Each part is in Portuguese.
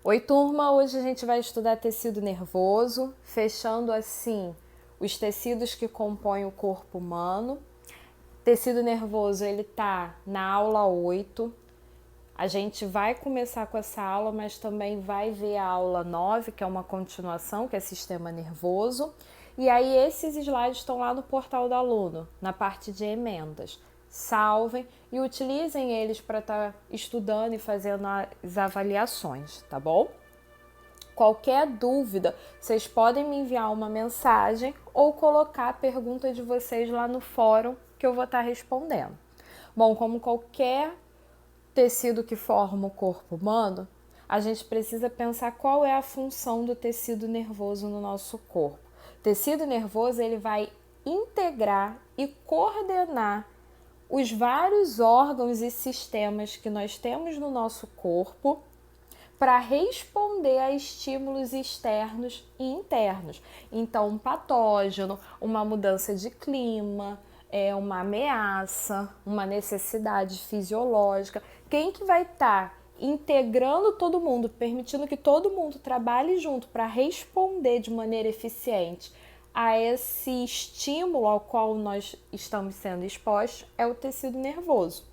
Oi, turma! Hoje a gente vai estudar tecido nervoso, fechando assim os tecidos que compõem o corpo humano. Tecido nervoso, ele tá na aula 8. A gente vai começar com essa aula, mas também vai ver a aula 9, que é uma continuação, que é sistema nervoso. E aí esses slides estão lá no portal do aluno, na parte de emendas. Salvem e utilizem eles para estar estudando e fazendo as avaliações, tá bom? Qualquer dúvida, vocês podem me enviar uma mensagem ou colocar a pergunta de vocês lá no fórum que eu vou estar respondendo. Bom, como qualquer tecido que forma o corpo humano, a gente precisa pensar qual é a função do tecido nervoso no nosso corpo. O tecido nervoso, ele vai integrar e coordenar os vários órgãos e sistemas que nós temos no nosso corpo para responder a estímulos externos e internos. Então, um patógeno, uma mudança de clima, uma ameaça, uma necessidade fisiológica. Quem que vai estar integrando todo mundo, permitindo que todo mundo trabalhe junto para responder de maneira eficiente a esse estímulo ao qual nós estamos sendo expostos é o tecido nervoso.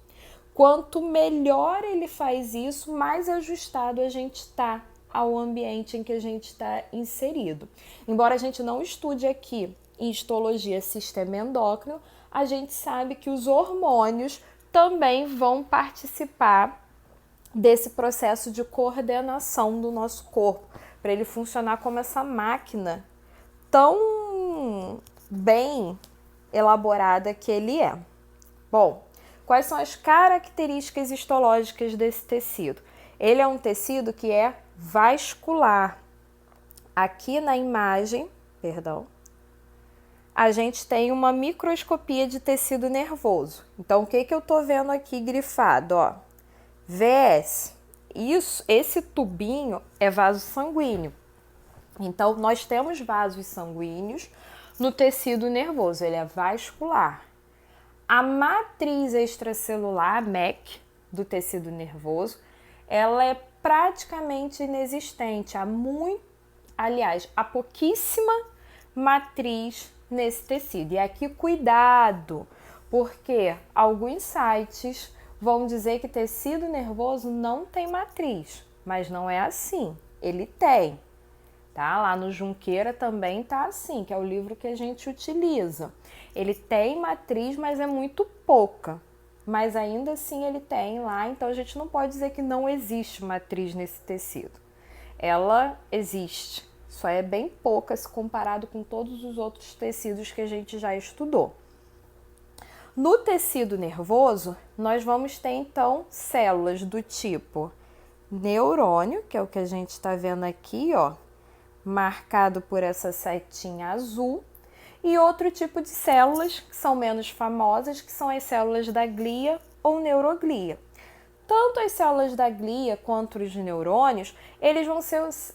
Quanto melhor ele faz isso, mais ajustado a gente está ao ambiente em que a gente está inserido. Embora a gente não estude aqui em histologia sistema endócrino, a gente sabe que os hormônios também vão participar desse processo de coordenação do nosso corpo, para ele funcionar como essa máquina tão bem elaborada que ele é. Bom, quais são as características histológicas desse tecido? Ele é um tecido que é vascular. Aqui na imagem, a gente tem uma microscopia de tecido nervoso. Então, o que eu estou vendo aqui grifado? Ó, VS. Esse tubinho é vaso sanguíneo. Então, nós temos vasos sanguíneos no tecido nervoso, ele é vascular. A matriz extracelular, a MEC, do tecido nervoso, ela é praticamente inexistente. Há pouquíssima matriz nesse tecido. E aqui, cuidado, porque alguns sites vão dizer que tecido nervoso não tem matriz, mas não é assim, ele tem. Tá? Lá no Junqueira também tá assim, que é o livro que a gente utiliza. Ele tem matriz, mas é muito pouca. Mas ainda assim ele tem lá, então a gente não pode dizer que não existe matriz nesse tecido. Ela existe, só é bem pouca se comparado com todos os outros tecidos que a gente já estudou. No tecido nervoso, nós vamos ter então células do tipo neurônio, que é o que a gente está vendo aqui, ó, marcado por essa setinha azul, e outro tipo de células que são menos famosas, que são as células da glia ou neuroglia. Tanto as células da glia quanto os neurônios, eles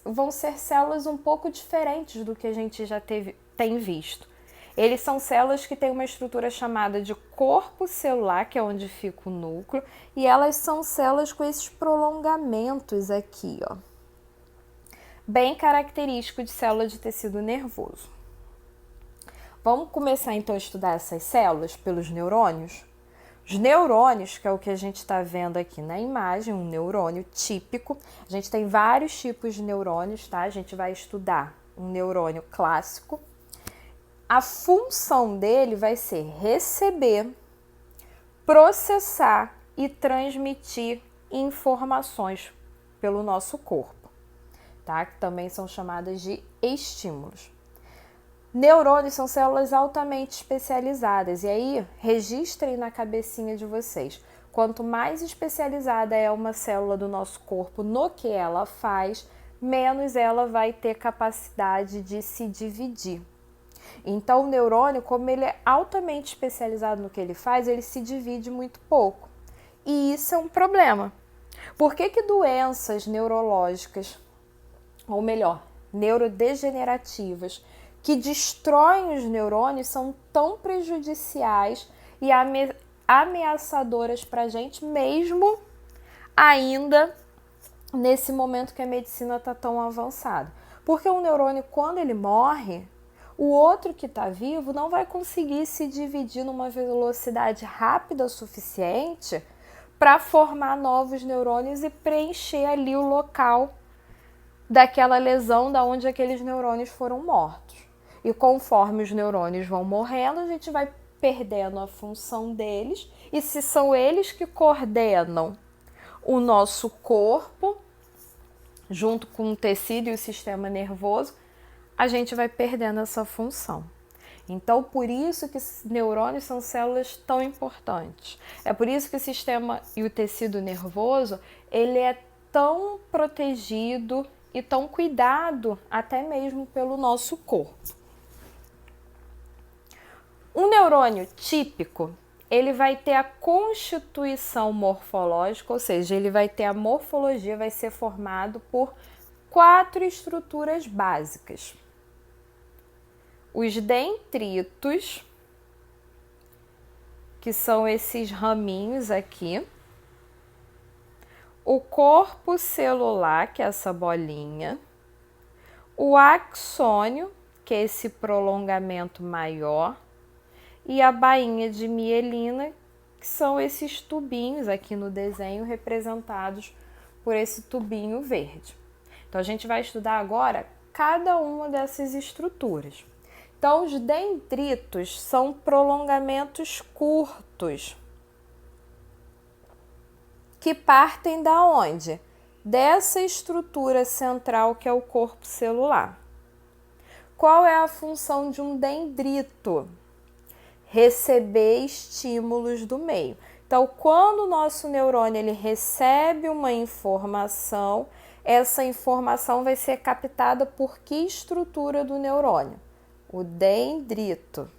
vão ser células um pouco diferentes do que a gente já tem visto. Eles são células que têm uma estrutura chamada de corpo celular, que é onde fica o núcleo, e elas são células com esses prolongamentos aqui, ó, bem característico de célula de tecido nervoso. Vamos começar então a estudar essas células pelos neurônios? Os neurônios, que é o que a gente está vendo aqui na imagem, um neurônio típico. A gente tem vários tipos de neurônios, tá? A gente vai estudar um neurônio clássico. A função dele vai ser receber, processar e transmitir informações pelo nosso corpo, tá? Que também são chamadas de estímulos. Neurônios são células altamente especializadas, e aí registrem na cabecinha de vocês. Quanto mais especializada é uma célula do nosso corpo no que ela faz, menos ela vai ter capacidade de se dividir. Então, o neurônio, como ele é altamente especializado no que ele faz, ele se divide muito pouco. E isso é um problema. Por que doenças neurológicas, ou melhor, neurodegenerativas, que destroem os neurônios são tão prejudiciais e ameaçadoras para a gente, mesmo ainda nesse momento que a medicina está tão avançada. Porque um neurônio, quando ele morre, o outro que está vivo não vai conseguir se dividir numa velocidade rápida o suficiente para formar novos neurônios e preencher ali o local daquela lesão da onde aqueles neurônios foram mortos. E conforme os neurônios vão morrendo, a gente vai perdendo a função deles, e se são eles que coordenam o nosso corpo, junto com o tecido e o sistema nervoso, a gente vai perdendo essa função. Então, por isso que neurônios são células tão importantes. É por isso que o sistema e o tecido nervoso, ele é tão protegido e tão cuidado até mesmo pelo nosso corpo. Um neurônio típico, ele vai ter a constituição morfológica, ou seja, ele vai ter a morfologia, vai ser formado por 4 estruturas básicas. Os dendritos, que são esses raminhos aqui. O corpo celular, que é essa bolinha. O axônio, que é esse prolongamento maior. E a bainha de mielina, que são esses tubinhos aqui no desenho representados por esse tubinho verde. Então, a gente vai estudar agora cada uma dessas estruturas. Então, os dendritos são prolongamentos curtos que partem da onde? Dessa estrutura central que é o corpo celular. Qual é a função de um dendrito? Receber estímulos do meio. Então, quando o nosso neurônio ele recebe uma informação, essa informação vai ser captada por que estrutura do neurônio? O dendrito.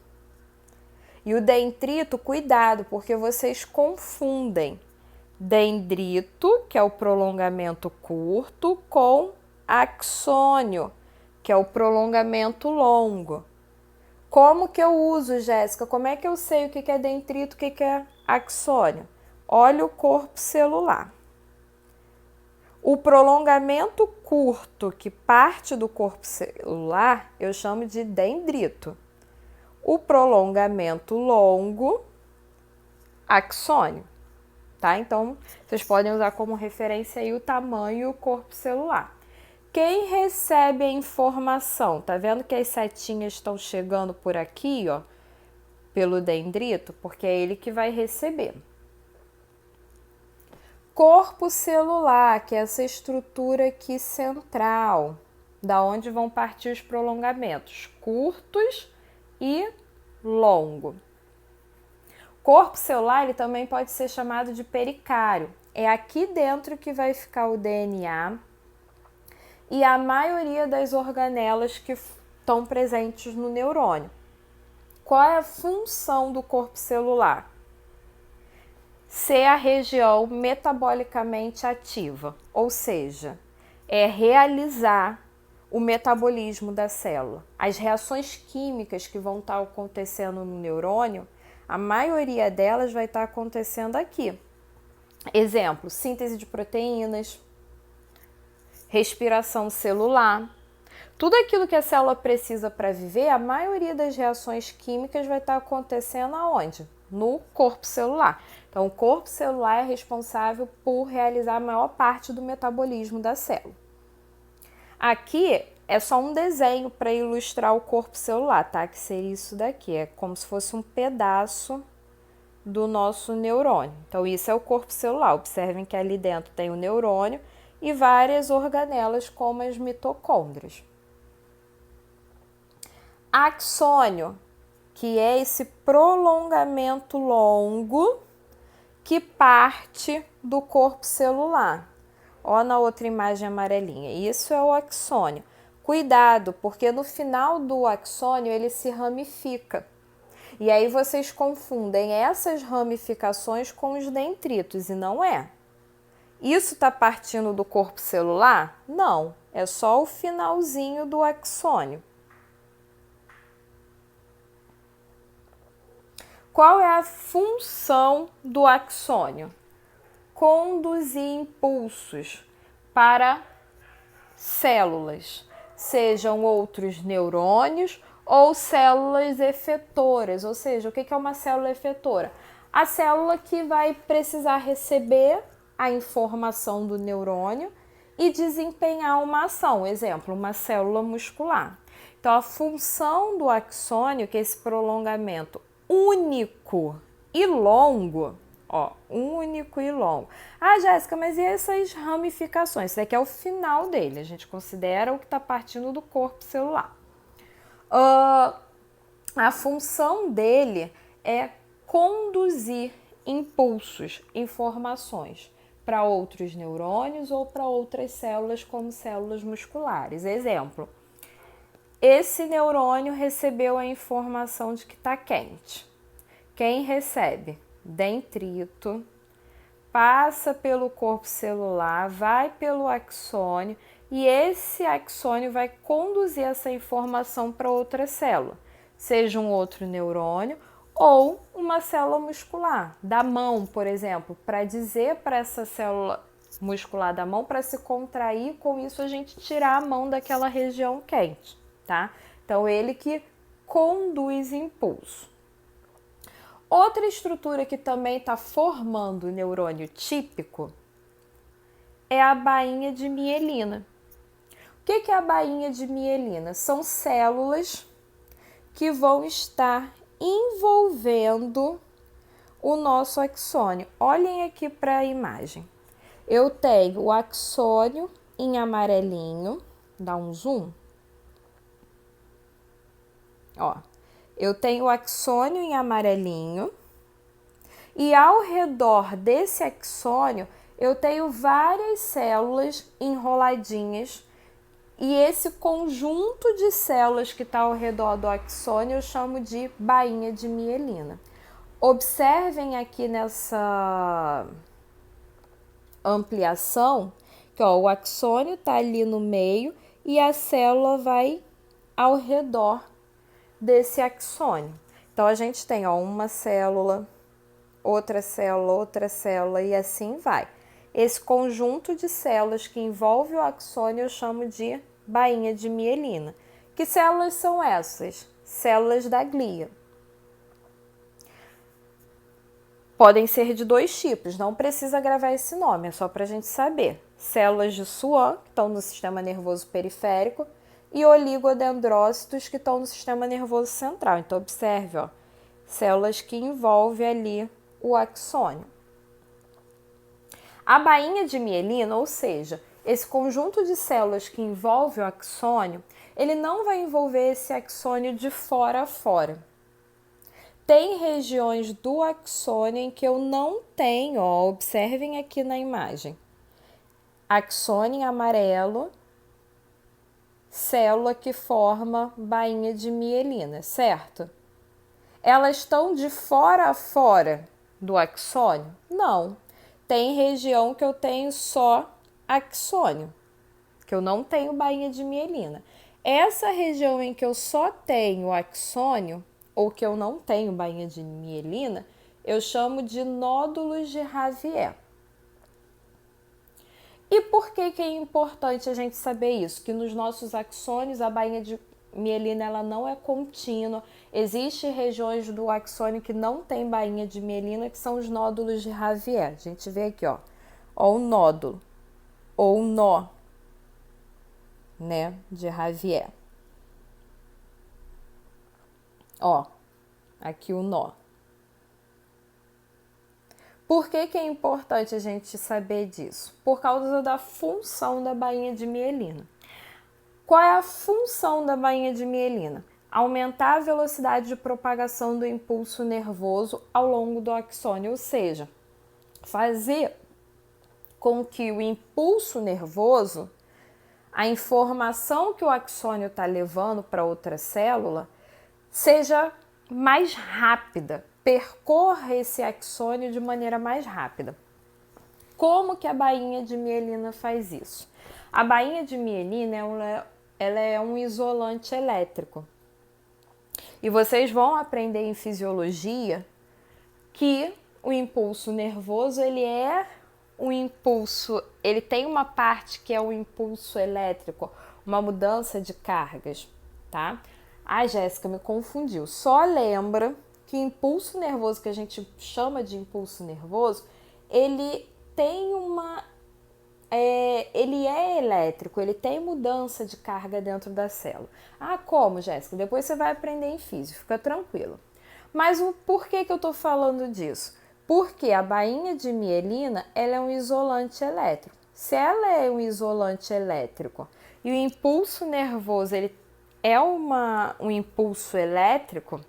E o dendrito, cuidado, porque vocês confundem dendrito, que é o prolongamento curto, com axônio, que é o prolongamento longo. Como que eu uso, Jéssica? Como é que eu sei o que é dendrito e o que é axônio? Olha o corpo celular. O prolongamento curto que parte do corpo celular, eu chamo de dendrito. O prolongamento longo, axônio, tá? Então, vocês podem usar como referência aí o tamanho e o corpo celular. Quem recebe a informação? Tá vendo que as setinhas estão chegando por aqui, ó, pelo dendrito? Porque é ele que vai receber. Corpo celular, que é essa estrutura aqui central, da onde vão partir os prolongamentos curtos e longo. Corpo celular, ele também pode ser chamado de pericário. É aqui dentro que vai ficar o DNA e a maioria das organelas que estão presentes no neurônio. Qual é a função do corpo celular? Ser a região metabolicamente ativa, ou seja, é realizar o metabolismo da célula. As reações químicas que vão estar acontecendo no neurônio, a maioria delas vai estar acontecendo aqui. Exemplo, síntese de proteínas, respiração celular. Tudo aquilo que a célula precisa para viver, a maioria das reações químicas vai estar acontecendo aonde? No corpo celular. Então, o corpo celular é responsável por realizar a maior parte do metabolismo da célula. Aqui é só um desenho para ilustrar o corpo celular, tá? Que seria isso daqui, é como se fosse um pedaço do nosso neurônio. Então, isso é o corpo celular. Observem que ali dentro tem o neurônio e várias organelas, como as mitocôndrias. Axônio, que é esse prolongamento longo que parte do corpo celular. Ó, na outra imagem amarelinha. Isso é o axônio. Cuidado, porque no final do axônio ele se ramifica. E aí vocês confundem essas ramificações com os dendritos, e não é. Isso está partindo do corpo celular? Não, é só o finalzinho do axônio. Qual é a função do axônio? Conduzir impulsos para células, sejam outros neurônios ou células efetoras. Ou seja, o que é uma célula efetora? A célula que vai precisar receber a informação do neurônio e desempenhar uma ação. Exemplo, uma célula muscular. Então, a função do axônio, que é esse prolongamento único e longo, único e longo. Ah, Jéssica, mas e essas ramificações? Isso aqui é o final dele, a gente considera o que está partindo do corpo celular. A função dele é conduzir impulsos, informações para outros neurônios ou para outras células, como células musculares. Exemplo, esse neurônio recebeu a informação de que está quente. Quem recebe? Dendrito, passa pelo corpo celular, vai pelo axônio e esse axônio vai conduzir essa informação para outra célula, seja um outro neurônio ou uma célula muscular, da mão, por exemplo, para dizer para essa célula muscular da mão para se contrair, com isso a gente tirar a mão daquela região quente, tá? Então, ele que conduz impulso. Outra estrutura que também está formando o neurônio típico é a bainha de mielina. O que é a bainha de mielina? São células que vão estar envolvendo o nosso axônio. Olhem aqui para a imagem. Eu tenho o axônio em amarelinho, dá um zoom. Eu tenho o axônio em amarelinho e ao redor desse axônio eu tenho várias células enroladinhas e esse conjunto de células que está ao redor do axônio eu chamo de bainha de mielina. Observem aqui nessa ampliação que o axônio está ali no meio e a célula vai ao redor desse axônio. Então, a gente tem uma célula, outra e assim vai. Esse conjunto de células que envolve o axônio eu chamo de bainha de mielina. Que células são essas? Células da glia. Podem ser de dois tipos, não precisa gravar esse nome, é só para a gente saber. Células de Schwann, que estão no sistema nervoso periférico, e oligodendrócitos que estão no sistema nervoso central. Então, observe, células que envolvem ali o axônio. A bainha de mielina, ou seja, esse conjunto de células que envolve o axônio, ele não vai envolver esse axônio de fora a fora. Tem regiões do axônio em que eu não tenho, observem aqui na imagem. Axônio em amarelo, célula que forma bainha de mielina, certo? Elas estão de fora a fora do axônio? Não. Tem região que eu tenho só axônio, que eu não tenho bainha de mielina. Essa região em que eu só tenho axônio, ou que eu não tenho bainha de mielina, eu chamo de nódulos de Ravier. E por que é importante a gente saber isso? Que nos nossos axônios a bainha de mielina ela não é contínua. Existem regiões do axônio que não tem bainha de mielina, que são os nódulos de Ravier. A gente vê aqui, o nódulo ou nó, né, de Ravier. Aqui o nó. Por que é importante a gente saber disso? Por causa da função da bainha de mielina. Qual é a função da bainha de mielina? Aumentar a velocidade de propagação do impulso nervoso ao longo do axônio, ou seja, fazer com que o impulso nervoso, a informação que o axônio está levando para outra célula, seja mais rápida, percorra esse axônio de maneira mais rápida. Como que a bainha de mielina faz isso? A bainha de mielina ela é um isolante elétrico. E vocês vão aprender em fisiologia que o impulso nervoso ele é um impulso, ele tem uma parte que é o impulso elétrico, uma mudança de cargas, tá? A Jéssica me confundiu. Só lembra que o impulso nervoso, que a gente chama de impulso nervoso, ele tem ele é elétrico, ele tem mudança de carga dentro da célula. Ah, como, Jéssica? Depois você vai aprender em física, fica tranquilo. Mas o porquê que eu tô falando disso? Porque a bainha de mielina, ela é um isolante elétrico. Se ela é um isolante elétrico e o impulso nervoso, ele é um impulso elétrico,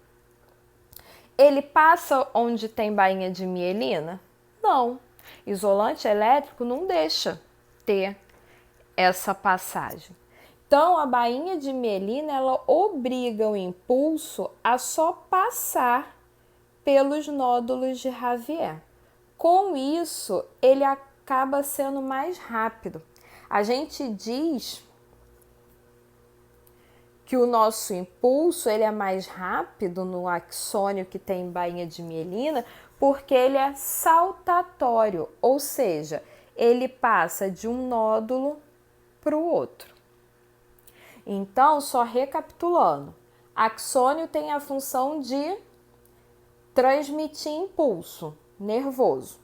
ele passa onde tem bainha de mielina? Não. Isolante elétrico não deixa ter essa passagem. Então, a bainha de mielina, ela obriga o impulso a só passar pelos nódulos de Ravier. Com isso, ele acaba sendo mais rápido. A gente diz que o nosso impulso ele é mais rápido no axônio que tem bainha de mielina, porque ele é saltatório, ou seja, ele passa de um nódulo para o outro. Então, só recapitulando, axônio tem a função de transmitir impulso nervoso.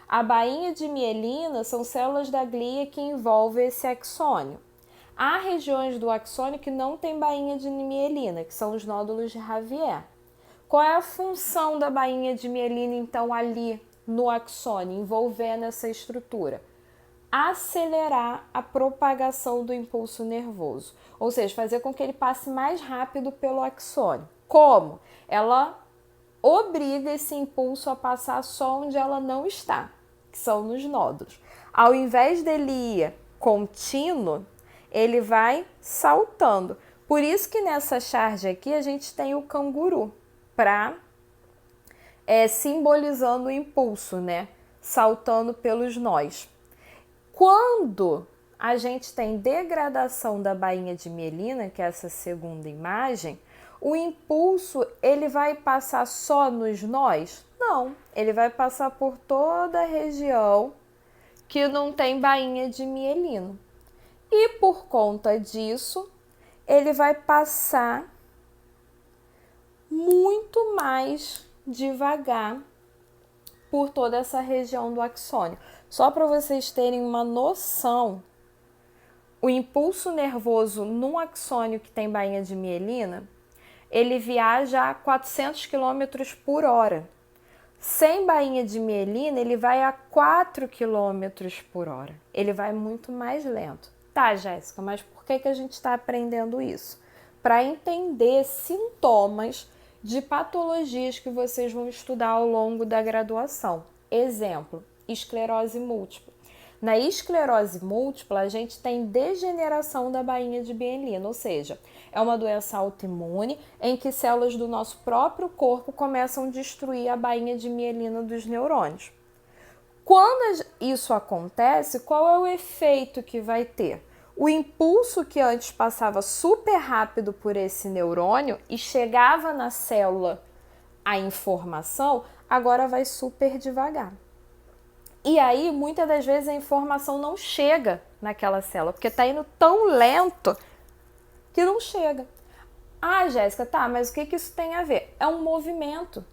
A bainha de mielina são células da glia que envolvem esse axônio. Há regiões do axônio que não tem bainha de mielina, que são os nódulos de Ravier. Qual é a função da bainha de mielina, então, ali no axônio, envolvendo essa estrutura? Acelerar a propagação do impulso nervoso, ou seja, fazer com que ele passe mais rápido pelo axônio. Como? Ela obriga esse impulso a passar só onde ela não está, que são nos nódulos. Ao invés dele ir contínuo, ele vai saltando. Por isso que nessa charge aqui a gente tem o canguru, para simbolizando o impulso, né? Saltando pelos nós. Quando a gente tem degradação da bainha de mielina, que é essa segunda imagem, o impulso ele vai passar só nos nós? Não, ele vai passar por toda a região que não tem bainha de mielina. E por conta disso, ele vai passar muito mais devagar por toda essa região do axônio. Só para vocês terem uma noção, o impulso nervoso num axônio que tem bainha de mielina, ele viaja a 400 km por hora. Sem bainha de mielina, ele vai a 4 km por hora. Ele vai muito mais lento. Tá, Jéssica, mas por que a gente está aprendendo isso? Para entender sintomas de patologias que vocês vão estudar ao longo da graduação. Exemplo, esclerose múltipla. Na esclerose múltipla, a gente tem degeneração da bainha de mielina, ou seja, é uma doença autoimune em que células do nosso próprio corpo começam a destruir a bainha de mielina dos neurônios. Quando isso acontece, qual é o efeito que vai ter? O impulso que antes passava super rápido por esse neurônio e chegava na célula a informação, agora vai super devagar. E aí, muitas das vezes, a informação não chega naquela célula, porque está indo tão lento que não chega. Ah, Jéssica, tá, mas o que isso tem a ver? É um movimento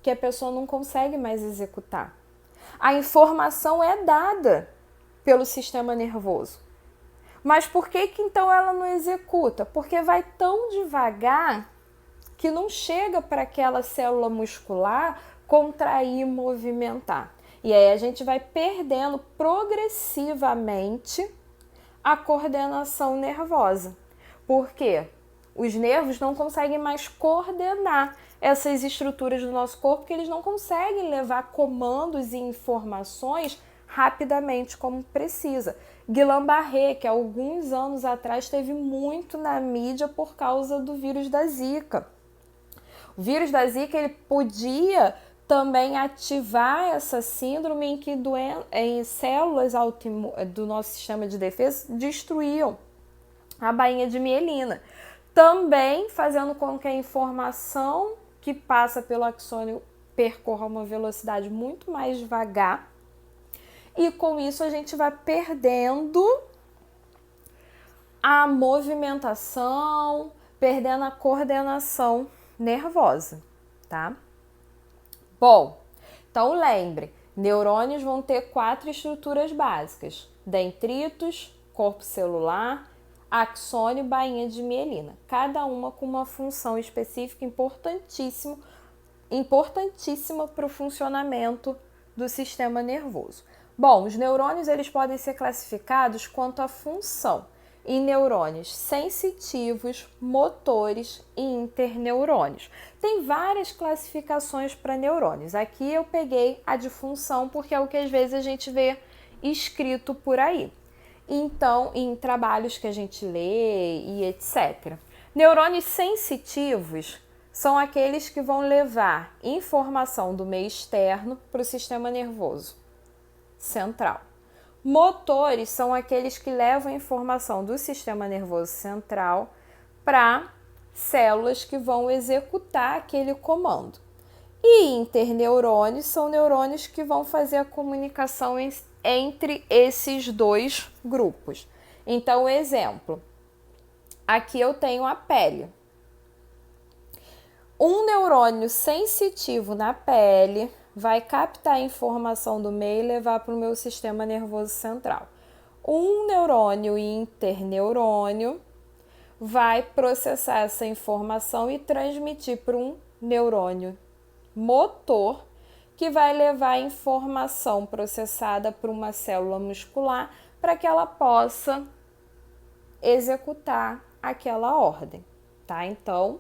que a pessoa não consegue mais executar. A informação é dada pelo sistema nervoso. Mas por que então ela não executa? Porque vai tão devagar que não chega para aquela célula muscular contrair e movimentar. E aí a gente vai perdendo progressivamente a coordenação nervosa. Por quê? Os nervos não conseguem mais coordenar essas estruturas do nosso corpo, porque eles não conseguem levar comandos e informações rapidamente como precisa. Guillain-Barré, que há alguns anos atrás teve muito na mídia por causa do vírus da Zika. O vírus da Zika ele podia também ativar essa síndrome em que células do nosso sistema de defesa destruíam a bainha de mielina. Também fazendo com que a informação que passa pelo axônio percorra uma velocidade muito mais devagar e com isso a gente vai perdendo a movimentação, perdendo a coordenação nervosa, tá? Bom, então lembre, neurônios vão ter 4 estruturas básicas: dendritos, corpo celular, axônio, bainha de mielina, cada uma com uma função específica importantíssima para o funcionamento do sistema nervoso. Bom, os neurônios eles podem ser classificados quanto à função em neurônios sensitivos, motores e interneurônios. Tem várias classificações para neurônios. Aqui eu peguei a de função porque é o que às vezes a gente vê escrito por aí. Então, em trabalhos que a gente lê e etc. Neurônios sensitivos são aqueles que vão levar informação do meio externo para o sistema nervoso central. Motores são aqueles que levam informação do sistema nervoso central para células que vão executar aquele comando. E interneurônios são neurônios que vão fazer a comunicação entre esses dois grupos. Então, exemplo, aqui eu tenho a pele. Um neurônio sensitivo na pele vai captar a informação do meio e levar para o meu sistema nervoso central. Um neurônio interneurônio vai processar essa informação e transmitir para um neurônio motor, que vai levar a informação processada para uma célula muscular para que ela possa executar aquela ordem, tá? Então,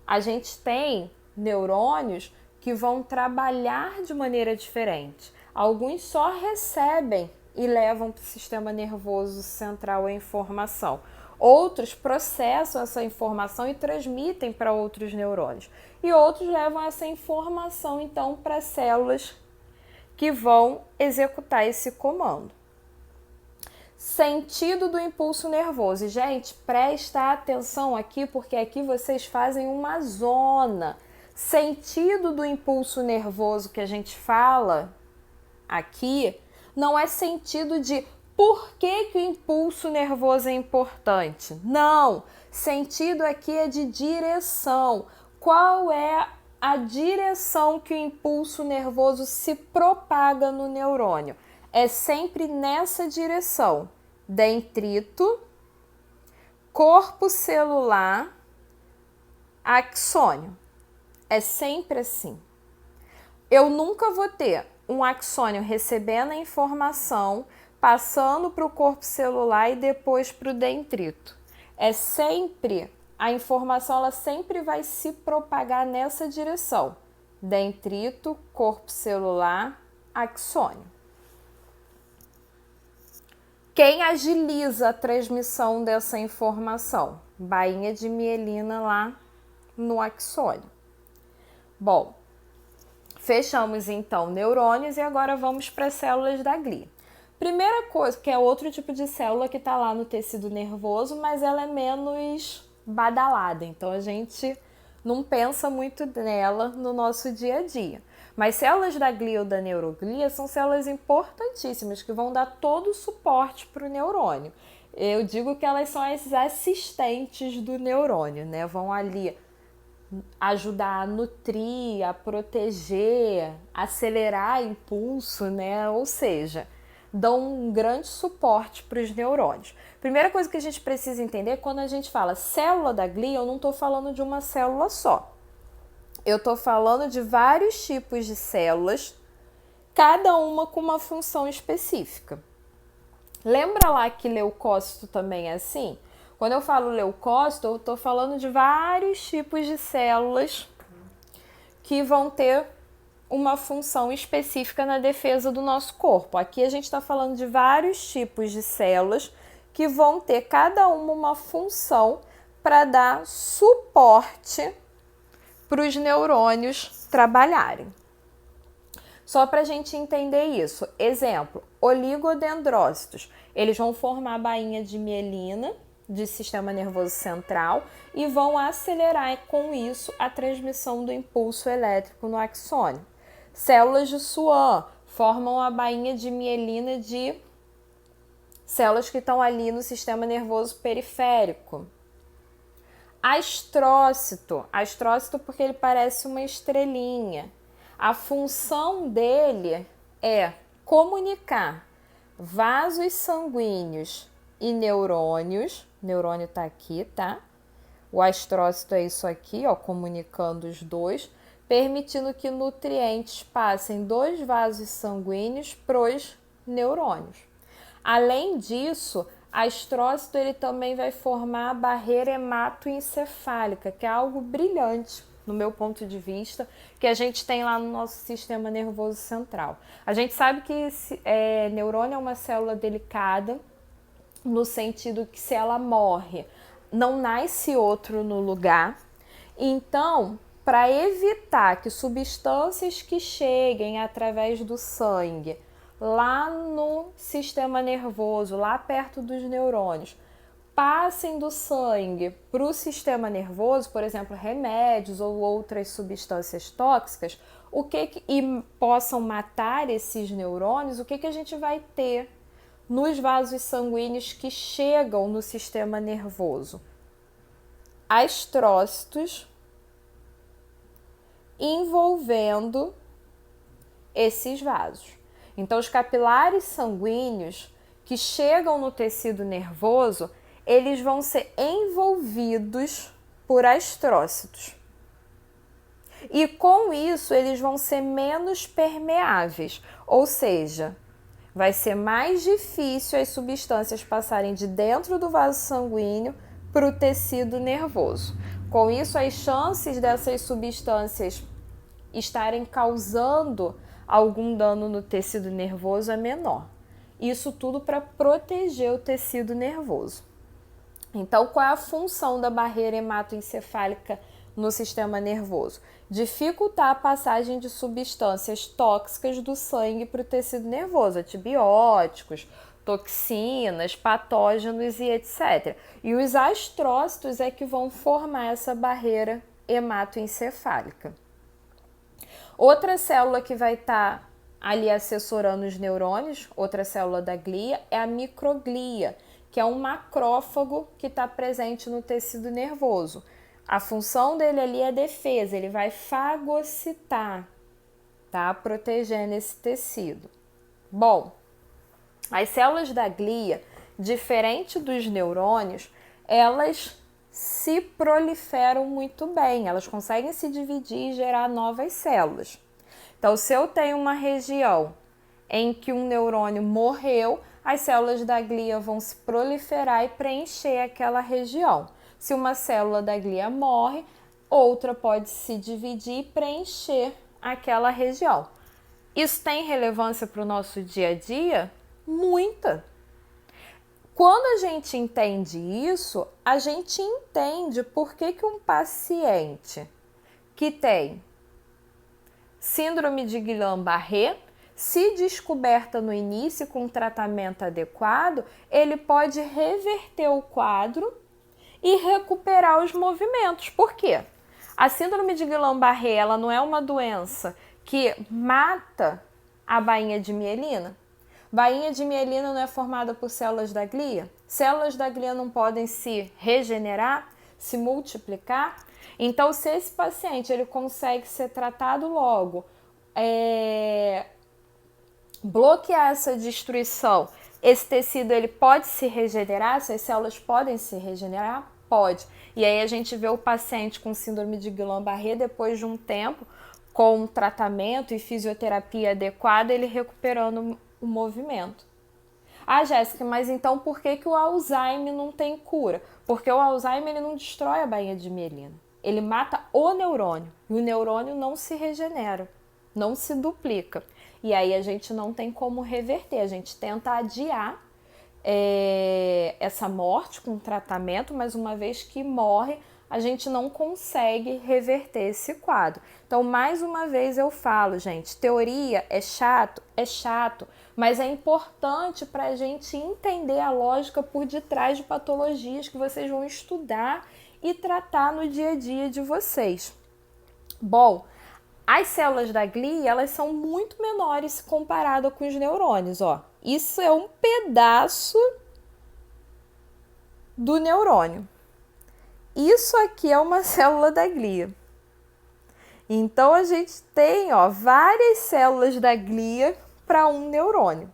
a gente tem neurônios que vão trabalhar de maneira diferente. Alguns só recebem e levam para o sistema nervoso central a informação. Outros processam essa informação e transmitem para outros neurônios. E outros levam essa informação, então, para células que vão executar esse comando. Sentido do impulso nervoso. E, gente, presta atenção aqui, porque aqui vocês fazem uma zona. Sentido do impulso nervoso que a gente fala aqui não é sentido de por que o impulso nervoso é importante. Não, sentido aqui é de direção. Qual é a direção que o impulso nervoso se propaga no neurônio? É sempre nessa direção. Dendrito, corpo celular, axônio. É sempre assim. Eu nunca vou ter um axônio recebendo a informação, passando para o corpo celular e depois para o dendrito. É sempre, a informação ela sempre vai se propagar nessa direção. Dendrito, corpo celular, axônio. Quem agiliza a transmissão dessa informação? Bainha de mielina lá no axônio. Bom, fechamos então neurônios e agora vamos para as células da glia. Primeira coisa, que é outro tipo de célula que está lá no tecido nervoso, mas ela é menos badalada, então a gente não pensa muito nela no nosso dia a dia. Mas células da glia ou da neuroglia são células importantíssimas que vão dar todo o suporte para o neurônio. Eu digo que elas são as assistentes do neurônio, né? Vão ali ajudar a nutrir, a proteger, acelerar impulso, né? Ou seja, dão um grande suporte para os neurônios. Primeira coisa que a gente precisa entender, quando a gente fala célula da glia, eu não estou falando de uma célula só. Eu estou falando de vários tipos de células, cada uma com uma função específica. Lembra lá que leucócito também é assim? Quando eu falo leucócito, eu estou falando de vários tipos de células que vão ter uma função específica na defesa do nosso corpo. Aqui a gente está falando de vários tipos de células que vão ter cada uma função para dar suporte para os neurônios trabalharem. Só para a gente entender isso. Exemplo, oligodendrócitos. Eles vão formar a bainha de mielina do sistema nervoso central e vão acelerar com isso a transmissão do impulso elétrico no axônio. Células de Schwann formam a bainha de mielina de células que estão ali no sistema nervoso periférico. Astrócito porque ele parece uma estrelinha. A função dele é comunicar vasos sanguíneos e neurônios. O neurônio está aqui, tá? O astrócito é isso aqui, ó, comunicando os dois, permitindo que nutrientes passem dos vasos sanguíneos para os neurônios. Além disso, astrócito ele também vai formar a barreira hematoencefálica, que é algo brilhante, no meu ponto de vista, que a gente tem lá no nosso sistema nervoso central. A gente sabe que neurônio é uma célula delicada, no sentido que se ela morre, não nasce outro no lugar. Então, para evitar que substâncias que cheguem através do sangue lá no sistema nervoso, lá perto dos neurônios, passem do sangue para o sistema nervoso, por exemplo, remédios ou outras substâncias tóxicas, e possam matar esses neurônios, o que a gente vai ter nos vasos sanguíneos que chegam no sistema nervoso? Astrócitos envolvendo esses vasos. Então, os capilares sanguíneos que chegam no tecido nervoso, eles vão ser envolvidos por astrócitos. E com isso, eles vão ser menos permeáveis, ou seja, vai ser mais difícil as substâncias passarem de dentro do vaso sanguíneo para o tecido nervoso. Com isso, as chances dessas substâncias estarem causando algum dano no tecido nervoso é menor. Isso tudo para proteger o tecido nervoso. Então, qual é a função da barreira hematoencefálica no sistema nervoso? Dificultar a passagem de substâncias tóxicas do sangue para o tecido nervoso, antibióticos, toxinas, patógenos e etc. E os astrócitos é que vão formar essa barreira hematoencefálica. Outra célula que vai estar ali assessorando os neurônios, outra célula da glia, é a microglia, que é um macrófago que está presente no tecido nervoso. A função dele ali é defesa, ele vai fagocitar, tá? Protegendo esse tecido. Bom, as células da glia, diferente dos neurônios, elas se proliferam muito bem, elas conseguem se dividir e gerar novas células. Então, se eu tenho uma região em que um neurônio morreu, as células da glia vão se proliferar e preencher aquela região. Se uma célula da glia morre, outra pode se dividir e preencher aquela região. Isso tem relevância para o nosso dia a dia? Muita! Quando a gente entende isso, a gente entende por que um paciente que tem síndrome de Guillain-Barré, se descoberta no início com tratamento adequado, ele pode reverter o quadro e recuperar os movimentos. Por quê? A síndrome de Guillain-Barré, ela não é uma doença que mata a bainha de mielina? Bainha de mielina não é formada por células da glia? Células da glia não podem se regenerar, se multiplicar? Então, se esse paciente ele consegue ser tratado logo, bloquear essa destruição, esse tecido ele pode se regenerar? Essas células podem se regenerar? Pode. E aí a gente vê o paciente com síndrome de Guillain-Barré, depois de um tempo, com tratamento e fisioterapia adequada, ele recuperando o movimento. Ah, Jéssica, mas então por que o Alzheimer não tem cura? Porque o Alzheimer ele não destrói a bainha de mielina. Ele mata o neurônio. E o neurônio não se regenera, não se duplica. E aí a gente não tem como reverter. A gente tenta adiar essa morte com tratamento, mas uma vez que morre, a gente não consegue reverter esse quadro. Então, mais uma vez eu falo, gente, teoria é chato, mas é importante para a gente entender a lógica por detrás de patologias que vocês vão estudar e tratar no dia a dia de vocês. Bom, As células da glia, elas são muito menores comparado com os neurônios, ó. Isso é um pedaço do neurônio. Isso aqui é uma célula da glia. Então, a gente tem, ó, várias células da glia para um neurônio.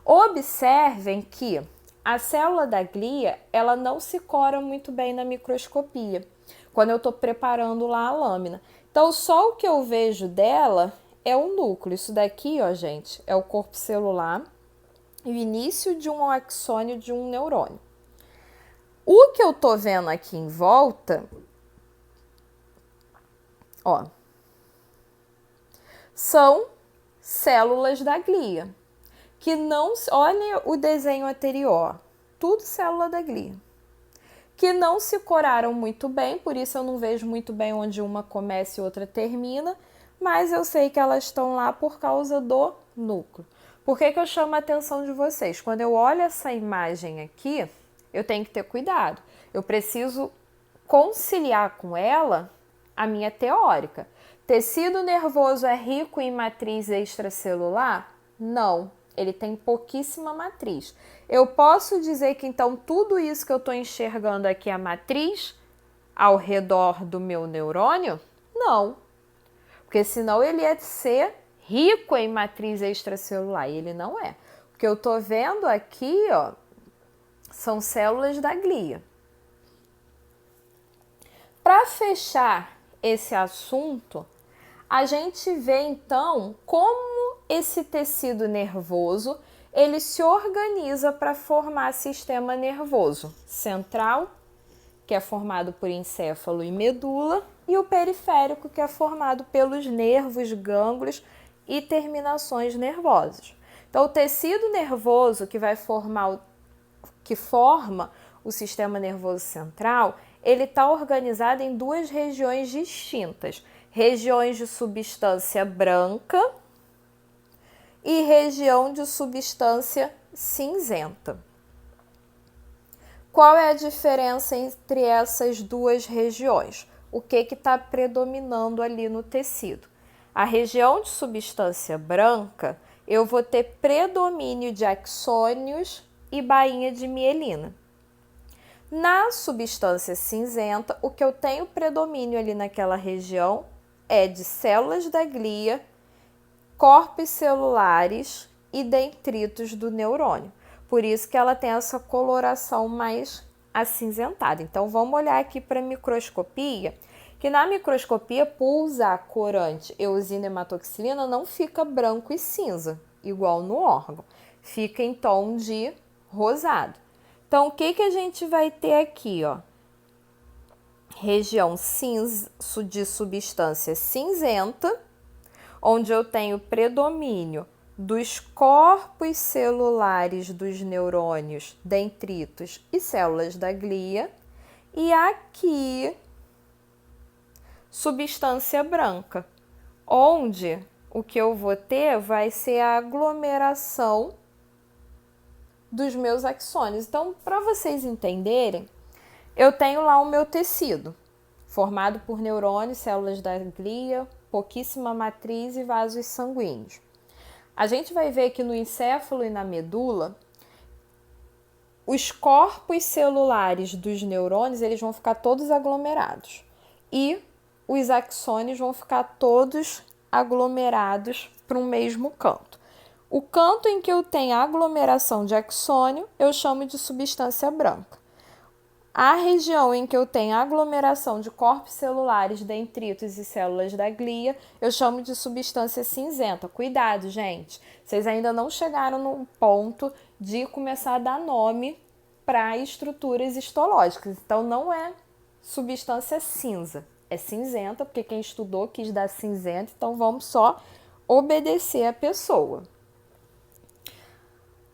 Observem que a célula da glia, ela não se cora muito bem na microscopia, quando eu estou preparando lá a lâmina. Então, só o que eu vejo dela é o núcleo. Isso daqui, ó, gente, é o corpo celular e o início de um axônio de um neurônio. O que eu tô vendo aqui em volta, ó, são células da glia, que não, olha o desenho anterior, tudo célula da glia, que não se coraram muito bem, por isso eu não vejo muito bem onde uma começa e outra termina, mas eu sei que elas estão lá por causa do núcleo. Por que eu chamo a atenção de vocês? Quando eu olho essa imagem aqui, eu tenho que ter cuidado. Eu preciso conciliar com ela a minha teórica. Tecido nervoso é rico em matriz extracelular? Não, ele tem pouquíssima matriz. Eu posso dizer que então tudo isso que eu estou enxergando aqui é a matriz ao redor do meu neurônio? Não, porque senão ele ia ser rico em matriz extracelular e ele não é. O que eu estou vendo aqui, ó, são células da glia. Para fechar esse assunto, a gente vê então como esse tecido nervoso ele se organiza para formar sistema nervoso central, que é formado por encéfalo e medula, e o periférico, que é formado pelos nervos, gânglios e terminações nervosas. Então, o tecido nervoso que forma o sistema nervoso central, ele está organizado em duas regiões distintas, regiões de substância branca e região de substância cinzenta. Qual é a diferença entre essas duas regiões? O que está predominando ali no tecido? A região de substância branca, eu vou ter predomínio de axônios e bainha de mielina. Na substância cinzenta, o que eu tenho predomínio ali naquela região é de células da glia, corpos celulares e dendritos do neurônio. Por isso que ela tem essa coloração mais acinzentada. Então, vamos olhar aqui para a microscopia, que na microscopia, por usar corante eosina hematoxilina, não fica branco e cinza, igual no órgão. Fica em tom de rosado. Então, o que a gente vai ter aqui, ó? Região de substância cinzenta, onde eu tenho predomínio dos corpos celulares dos neurônios, dendritos e células da glia, e aqui substância branca, onde o que eu vou ter vai ser a aglomeração dos meus axônios. Então, para vocês entenderem, eu tenho lá o meu tecido, formado por neurônios, células da glia, pouquíssima matriz e vasos sanguíneos. A gente vai ver que no encéfalo e na medula, os corpos celulares dos neurônios eles vão ficar todos aglomerados e os axônios vão ficar todos aglomerados para um mesmo canto. O canto em que eu tenho aglomeração de axônio, eu chamo de substância branca. A região em que eu tenho aglomeração de corpos celulares, dendritos e células da glia, eu chamo de substância cinzenta. Cuidado, gente! Vocês ainda não chegaram no ponto de começar a dar nome para estruturas histológicas. Então, não é substância cinza, é cinzenta, porque quem estudou quis dar cinzenta, então vamos só obedecer a pessoa.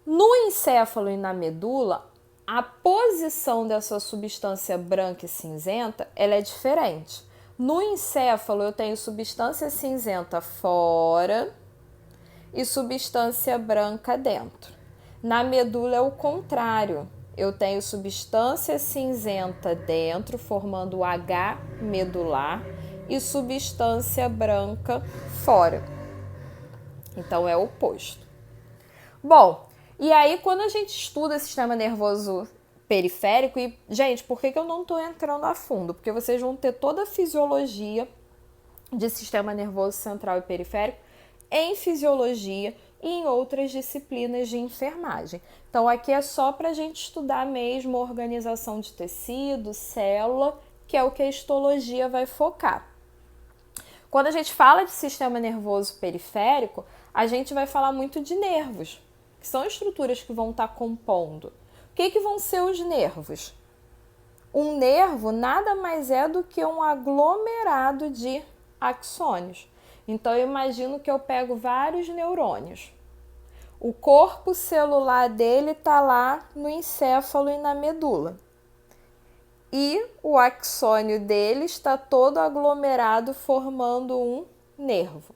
No encéfalo e na medula, a posição dessa substância branca e cinzenta ela é diferente. No encéfalo, eu tenho substância cinzenta fora e substância branca dentro. Na medula é o contrário. Eu tenho substância cinzenta dentro, formando o H medular, e substância branca fora. Então é o oposto. Bom, e aí quando a gente estuda sistema nervoso periférico, e gente, por que eu não estou entrando a fundo? Porque vocês vão ter toda a fisiologia de sistema nervoso central e periférico em fisiologia e em outras disciplinas de enfermagem. Então aqui é só para a gente estudar mesmo a organização de tecido, célula, que é o que a histologia vai focar. Quando a gente fala de sistema nervoso periférico, a gente vai falar muito de nervos, que são estruturas que vão estar compondo. O que vão ser os nervos? Um nervo nada mais é do que um aglomerado de axônios. Então, eu imagino que eu pego vários neurônios. O corpo celular dele está lá no encéfalo e na medula. E o axônio dele está todo aglomerado formando um nervo.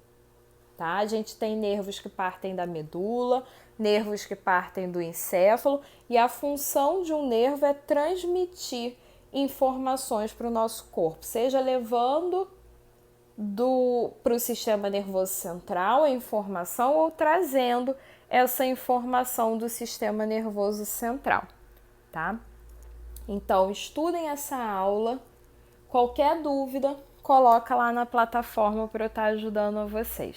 Tá? A gente tem nervos que partem da medula, nervos que partem do encéfalo, e a função de um nervo é transmitir informações para o nosso corpo, seja levando para o sistema nervoso central a informação ou trazendo essa informação do sistema nervoso central, tá? Então, estudem essa aula. Qualquer dúvida, coloca lá na plataforma para eu estar ajudando a vocês.